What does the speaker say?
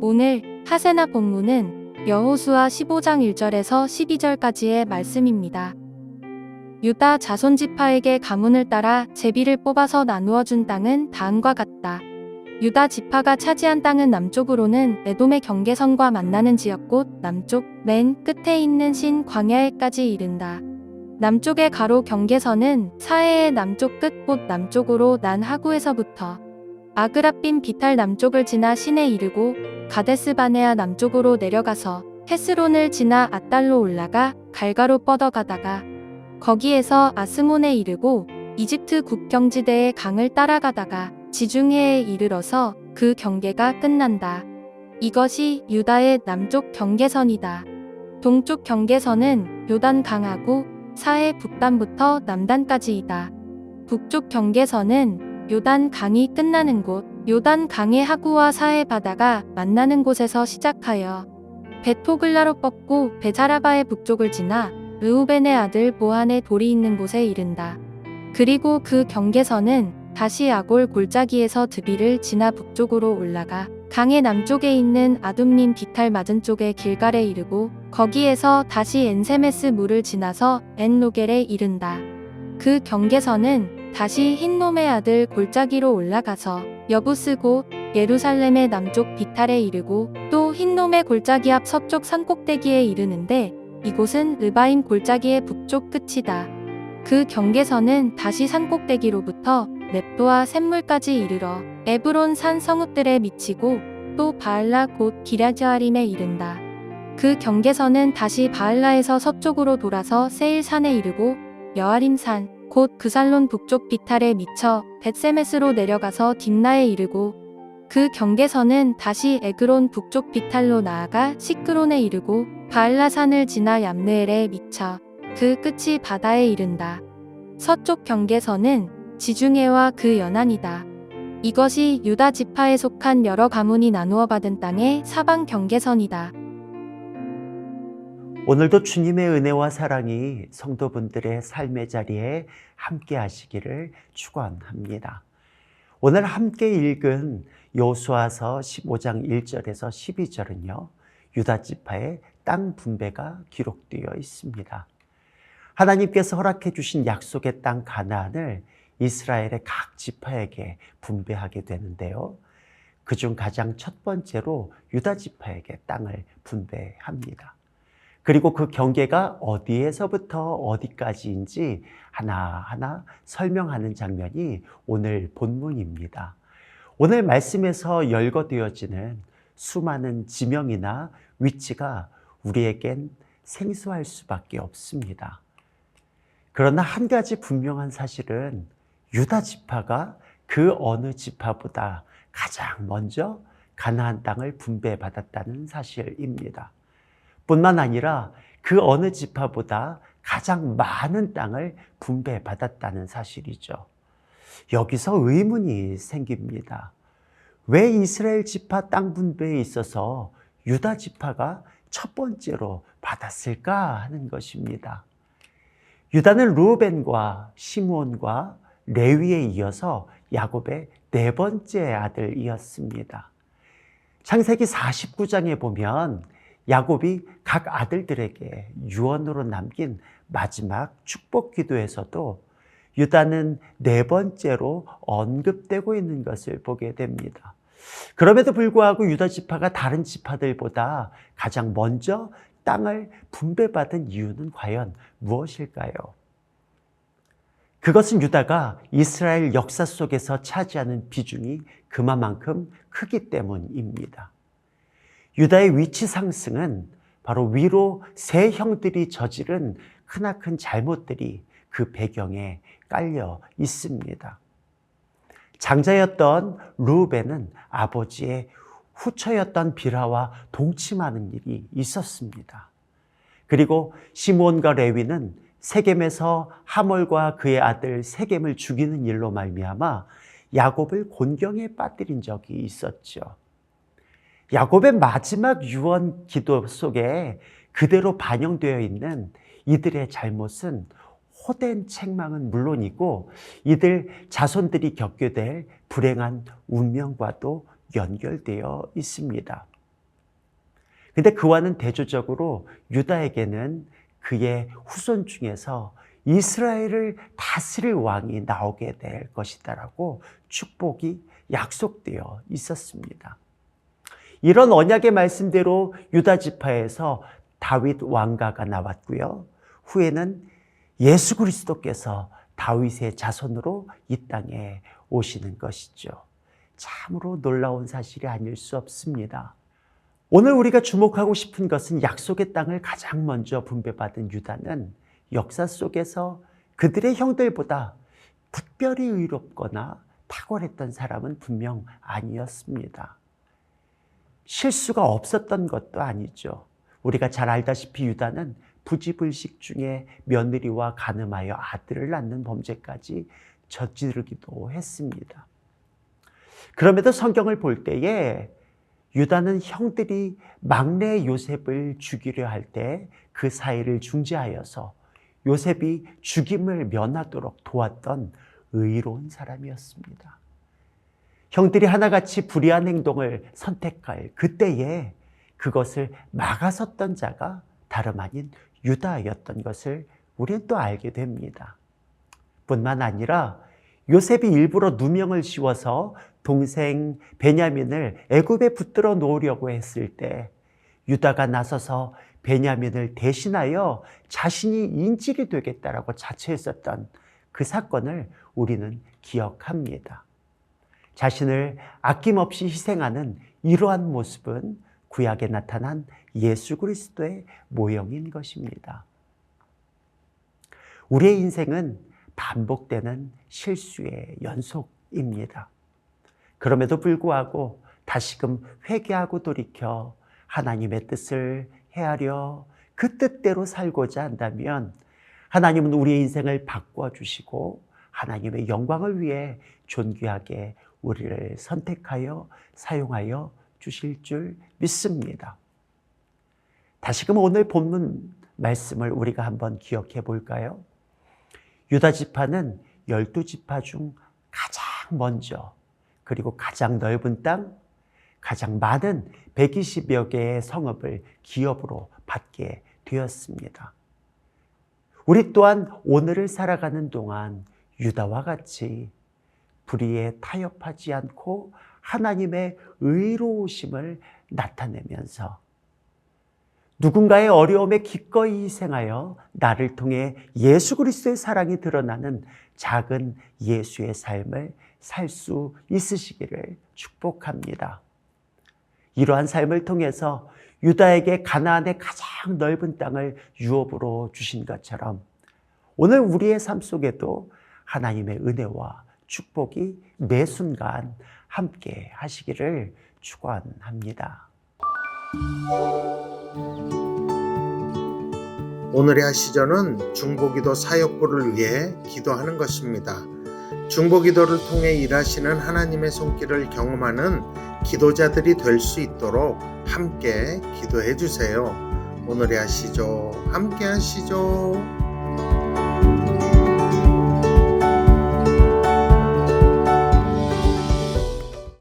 오늘 하세나 본문은 여호수아 15장 1절에서 12절까지의 말씀입니다. 유다 자손 지파에게 가문을 따라 제비를 뽑아서 나누어 준 땅은 다음과 같다. 유다 지파가 차지한 땅은 남쪽으로는 에돔의 경계선과 만나는 지역 곧 남쪽 맨 끝에 있는 신 광야에까지 이른다. 남쪽의 가로 경계선은 사해의 남쪽 끝 곧 남쪽으로 난 하구에서부터 아그라빔 비탈 남쪽을 지나 신에 이르고 가데스 바네아 남쪽으로 내려가서 헤스론을 지나 앗달로 올라가 갈가로 뻗어가다가 거기에서 아스몬에 이르고 이집트 국경지대의 강을 따라가다가 지중해에 이르러서 그 경계가 끝난다. 이것이 유다의 남쪽 경계선이다. 동쪽 경계선은 요단 강하고 사해 북단부터 남단까지이다. 북쪽 경계선은 요단 강이 끝나는 곳, 요단 강의 하구와 사해 바다가 만나는 곳에서 시작하여 벳호글라로 뻗고 베자라바의 북쪽을 지나 르우벤의 아들 보한의 돌이 있는 곳에 이른다. 그리고 그 경계선은 다시 아골 골짜기에서 드비를 지나 북쪽으로 올라가 강의 남쪽에 있는 아둠림 비탈 맞은쪽의 길갈에 이르고 거기에서 다시 엔세메스 물을 지나서 엔로겔에 이른다. 그 경계선은 다시 흰놈의 아들 골짜기로 올라가서 여부스고 예루살렘의 남쪽 비탈에 이르고 또 흰놈의 골짜기 앞 서쪽 산꼭대기에 이르는데 이곳은 르바임 골짜기의 북쪽 끝이다. 그 경계선은 다시 산꼭대기로부터 넵도와 샘물까지 이르러 에브론 산 성읍들에 미치고 또 바알라 곧 기랴드아림에 이른다. 그 경계선은 다시 바알라에서 서쪽으로 돌아서 세일산에 이르고 여아림산 곧 그살론 북쪽 비탈에 미쳐 벳세메스로 내려가서 딥나에 이르고 그 경계선은 다시 에그론 북쪽 비탈로 나아가 시크론에 이르고 바알라산을 지나 얌느엘에 미쳐 그 끝이 바다에 이른다. 서쪽 경계선은 지중해와 그 연안이다. 이것이 유다 지파에 속한 여러 가문이 나누어 받은 땅의 사방 경계선이다. 오늘도 주님의 은혜와 사랑이 성도분들의 삶의 자리에 함께 하시기를 축원합니다. 오늘 함께 읽은 여호수아서 15장 1절에서 12절은요. 유다 지파의 땅 분배가 기록되어 있습니다. 하나님께서 허락해 주신 약속의 땅 가나안을 이스라엘의 각 지파에게 분배하게 되는데요. 그중 가장 첫 번째로 유다 지파에게 땅을 분배합니다. 그리고 그 경계가 어디에서부터 어디까지인지 하나하나 설명하는 장면이 오늘 본문입니다. 오늘 말씀에서 열거되어지는 수많은 지명이나 위치가 우리에겐 생소할 수밖에 없습니다. 그러나 한 가지 분명한 사실은 유다 지파가 그 어느 지파보다 가장 먼저 가나안 땅을 분배받았다는 사실입니다. 뿐만 아니라 그 어느 지파보다 가장 많은 땅을 분배받았다는 사실이죠. 여기서 의문이 생깁니다. 왜 이스라엘 지파 땅 분배에 있어서 유다 지파가 첫 번째로 받았을까 하는 것입니다. 유다는 르우벤과 시므온과 레위에 이어서 야곱의 네 번째 아들이었습니다. 창세기 49장에 보면 야곱이 각 아들들에게 유언으로 남긴 마지막 축복 기도에서도 유다는 네 번째로 언급되고 있는 것을 보게 됩니다. 그럼에도 불구하고 유다 지파가 다른 지파들보다 가장 먼저 땅을 분배받은 이유는 과연 무엇일까요? 그것은 유다가 이스라엘 역사 속에서 차지하는 비중이 그만큼 크기 때문입니다. 유다의 위치 상승은 바로 위로 세 형들이 저지른 크나큰 잘못들이 그 배경에 깔려 있습니다. 장자였던 르우벤은 아버지의 후처였던 빌하와 동침하는 일이 있었습니다. 그리고 시므온과 레위는 세겜에서 하몰과 그의 아들 세겜을 죽이는 일로 말미암아 야곱을 곤경에 빠뜨린 적이 있었죠. 야곱의 마지막 유언 기도 속에 그대로 반영되어 있는 이들의 잘못은 호된 책망은 물론이고 이들 자손들이 겪게 될 불행한 운명과도 연결되어 있습니다. 근데 그와는 대조적으로 유다에게는 그의 후손 중에서 이스라엘을 다스릴 왕이 나오게 될 것이다라고 축복이 약속되어 있었습니다. 이런 언약의 말씀대로 유다 지파에서 다윗 왕가가 나왔고요. 후에는 예수 그리스도께서 다윗의 자손으로 이 땅에 오시는 것이죠. 참으로 놀라운 사실이 아닐 수 없습니다. 오늘 우리가 주목하고 싶은 것은 약속의 땅을 가장 먼저 분배받은 유다는 역사 속에서 그들의 형들보다 특별히 의롭거나 탁월했던 사람은 분명 아니었습니다. 실수가 없었던 것도 아니죠. 우리가 잘 알다시피 유다는 부지불식 중에 며느리와 간음하여 아들을 낳는 범죄까지 저지르기도 했습니다. 그럼에도 성경을 볼 때에 유다는 형들이 막내 요셉을 죽이려 할 때 그 사이를 중재하여서 요셉이 죽임을 면하도록 도왔던 의로운 사람이었습니다. 형들이 하나같이 불의한 행동을 선택할 그때에 그것을 막아섰던 자가 다름 아닌 유다였던 것을 우리는 또 알게 됩니다. 뿐만 아니라 요셉이 일부러 누명을 씌워서 동생 베냐민을 애굽에 붙들어 놓으려고 했을 때 유다가 나서서 베냐민을 대신하여 자신이 인질이 되겠다라고 자처했었던 그 사건을 우리는 기억합니다. 자신을 아낌없이 희생하는 이러한 모습은 구약에 나타난 예수 그리스도의 모형인 것입니다. 우리의 인생은 반복되는 실수의 연속입니다. 그럼에도 불구하고 다시금 회개하고 돌이켜 하나님의 뜻을 헤아려 그 뜻대로 살고자 한다면 하나님은 우리의 인생을 바꿔주시고 하나님의 영광을 위해 존귀하게 우리를 선택하여 사용하여 주실 줄 믿습니다. 다시금 오늘 본문 말씀을 우리가 한번 기억해 볼까요? 유다 지파는 12지파 중 가장 먼저 그리고 가장 넓은 땅, 가장 많은 120여 개의 성읍을 기업으로 받게 되었습니다. 우리 또한 오늘을 살아가는 동안 유다와 같이 불의에 타협하지 않고 하나님의 의로우심을 나타내면서 누군가의 어려움에 기꺼이 희생하여 나를 통해 예수 그리스도의 사랑이 드러나는 작은 예수의 삶을 살 수 있으시기를 축복합니다. 이러한 삶을 통해서 유다에게 가나안의 가장 넓은 땅을 유업으로 주신 것처럼 오늘 우리의 삶 속에도 하나님의 은혜와 축복이 매 순간 함께 하시기를 축원합니다. 오늘의 하시전은 중보기도 사역부를 위해 기도하는 것입니다. 중보기도를 통해 일하시는 하나님의 손길을 경험하는 기도자들이 될 수 있도록 함께 기도해 주세요. 오늘의 하시죠. 함께 하시죠.